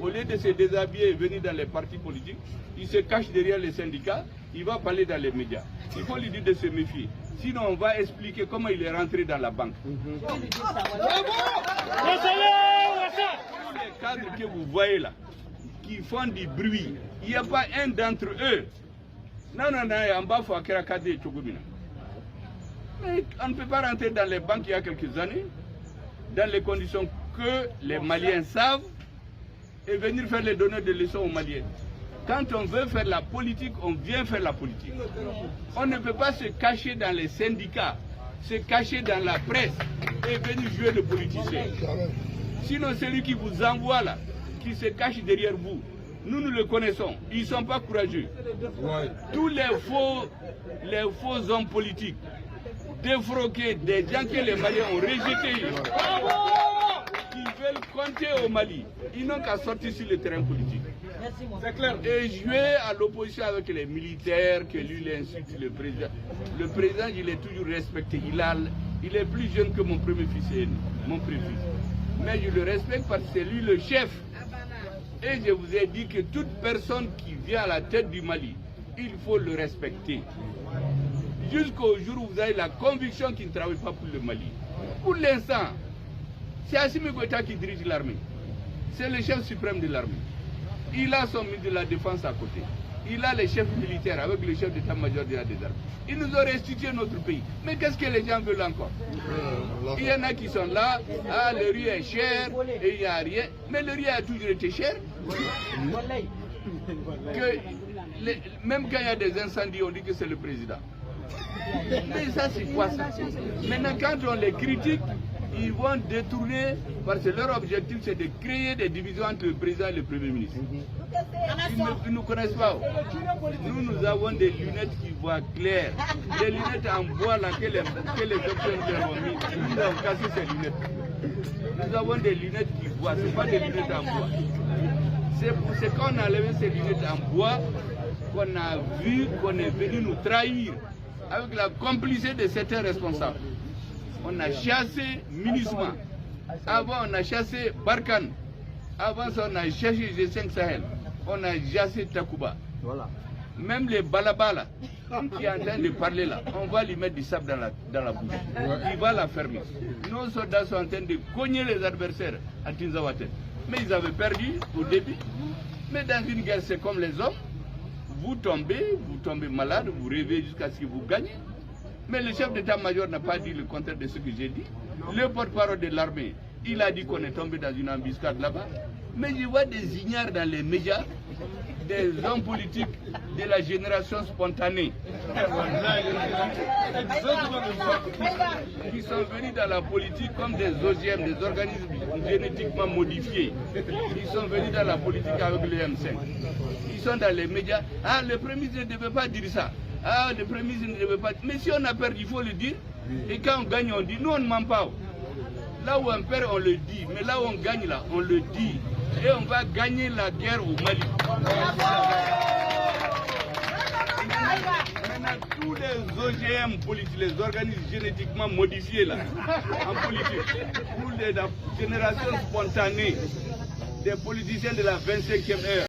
Au lieu de se déshabiller et venir dans les partis politiques, il se cache derrière les syndicats, il va parler dans les médias. Il faut lui dire de se méfier. Sinon, on va expliquer comment il est rentré dans la banque. Tous les cadres que vous voyez là, qui font du bruit, il n'y a pas un d'entre eux. Non, en bas, il faut acquérir Tchogomina. Mais on ne peut pas rentrer dans les banques il y a quelques années, dans les conditions que les Maliens savent, et venir faire les donneurs de leçons aux Maliens. Quand on veut faire la politique, on vient faire la politique. On ne peut pas se cacher dans les syndicats, se cacher dans la presse et venir jouer le politicien. Sinon, celui qui vous envoie là, qui se cache derrière vous, nous le connaissons, ils ne sont pas courageux. Tous les faux hommes politiques, défroqués, des gens que les Maliens ont rejetés, qui veulent compter au Mali, ils n'ont qu'à sortir sur le terrain politique. C'est clair. Et jouer à l'opposition avec les militaires, que lui il insulte le président. Le président, il est toujours respecté. Il est plus jeune que mon premier fils et mon petit-fils. Mais je le respecte parce que c'est lui le chef. Et je vous ai dit que toute personne qui vient à la tête du Mali, il faut le respecter. Jusqu'au jour où vous avez la conviction qu'il ne travaille pas pour le Mali. Pour l'instant, c'est Assimi Goïta qui dirige l'armée. C'est le chef suprême de l'armée. Il a son ministre de la Défense à côté. Il a les chefs militaires avec le chef d'état-major de la des armées. Ils nous ont restitué notre pays. Mais qu'est-ce que les gens veulent encore? Il y en a qui sont là, le riz est cher et il n'y a rien. Mais le riz a toujours été cher. Même quand il y a des incendies, on dit que c'est le président. Mais ça, c'est quoi ça? Maintenant, quand on les critique, ils vont détourner, parce que leur objectif, c'est de créer des divisions entre le président et le premier ministre. Ils ne nous connaissent pas. Nous avons des lunettes qui voient clair. Des lunettes en bois là, que les docteurs nous ont mis. Nous avons cassé ces lunettes. Nous avons des lunettes qui voient, ce n'est pas des lunettes en bois. C'est quand on a enlevé ces lunettes en bois qu'on a vu qu'on est venu nous trahir avec la complicité de certains responsables. On a chassé MINUSMA. Avant, on a chassé Barkhane. Avant ça, on a chassé G5 Sahel. On a chassé Takuba. Voilà. Même les Balabala qui est en train de parler là, on va lui mettre du sable dans la bouche. Il va la fermer. Nos soldats sont en train de cogner les adversaires à Tinzawaten. Mais ils avaient perdu au début. Mais dans une guerre, c'est comme les hommes. Vous tombez malade, vous rêvez jusqu'à ce que vous gagnez. Mais le chef d'état-major n'a pas dit le contraire de ce que j'ai dit. Le porte-parole de l'armée, il a dit qu'on est tombé dans une embuscade là-bas. Mais je vois des ignares dans les médias, des hommes politiques de la génération spontanée, qui sont venus dans la politique comme des OGM, des organismes génétiquement modifiés. Ils sont venus dans la politique avec le M5. Ils sont dans les médias. Ah, le premier ministre ne devait pas dire ça. Ah, le premier ministre ne devait pas dire. Mais si on a perdu, il faut le dire. Et quand on gagne, on dit. Nous, on ne ment pas. Là où on perd, on le dit. Mais là où on gagne, là, on le dit. Et on va gagner la guerre au Mali. Maintenant, tous les OGM politiques, les organismes génétiquement modifiés là, en politique, pour la génération spontanée des politiciens de la 25e heure.